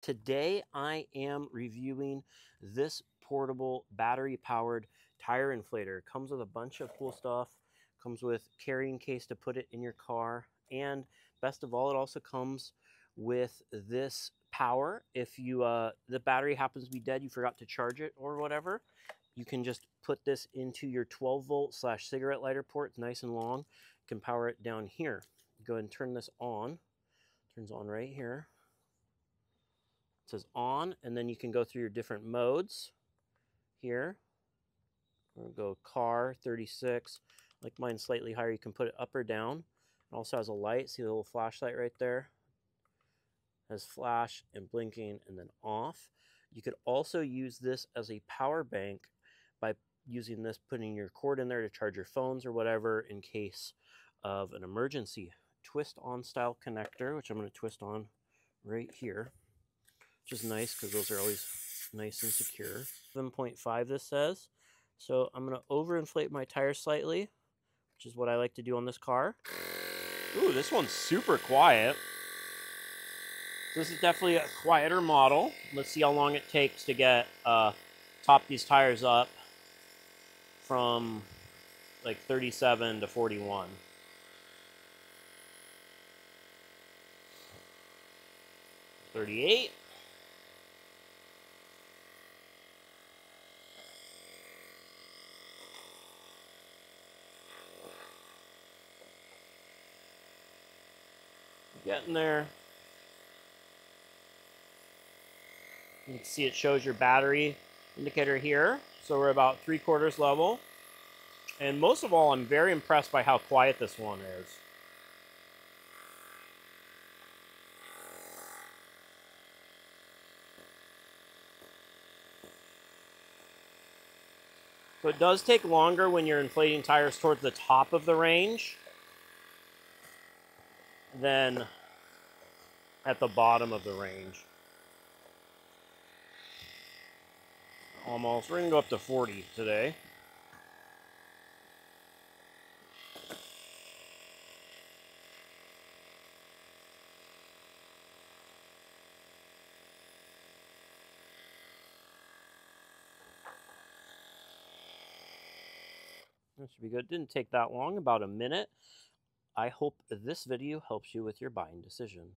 Today I am reviewing this portable battery-powered tire inflator. It comes with a bunch of cool stuff. Comes with carrying case to put it in your car, and best of all, it also comes with this power. If you the battery happens to be dead, you forgot to charge it or whatever, you can just put this into your 12-volt / cigarette lighter port. It's nice and long. You can power it down here. Go ahead and turn this on. Turns on right here. It says on, and then you can go through your different modes here. We'll go car 36. Like mine slightly higher, you can put it up or down. It also has a light. See the little flashlight right there? It has flash and blinking and then off. You could also use this as a power bank by using this, putting your cord in there to charge your phones or whatever in case of an emergency. Twist on style connector, which I'm going to twist on right here, which is nice because those are always nice and secure. 7.5 this says. So I'm going to overinflate my tires slightly, which is what I like to do on this car. Ooh, this one's super quiet. This is definitely a quieter model. Let's see how long it takes to get top these tires up from like 37 to 41. $38. Getting there. You can see it shows your battery indicator here. So we're about 3/4 level. And most of all, I'm very impressed by how quiet this one is. So it does take longer when you're inflating tires towards the top of the range than at the bottom of the range. Almost. We're going to go up to 40 today. That should be good. Didn't take that long, about a minute. I hope this video helps you with your buying decision.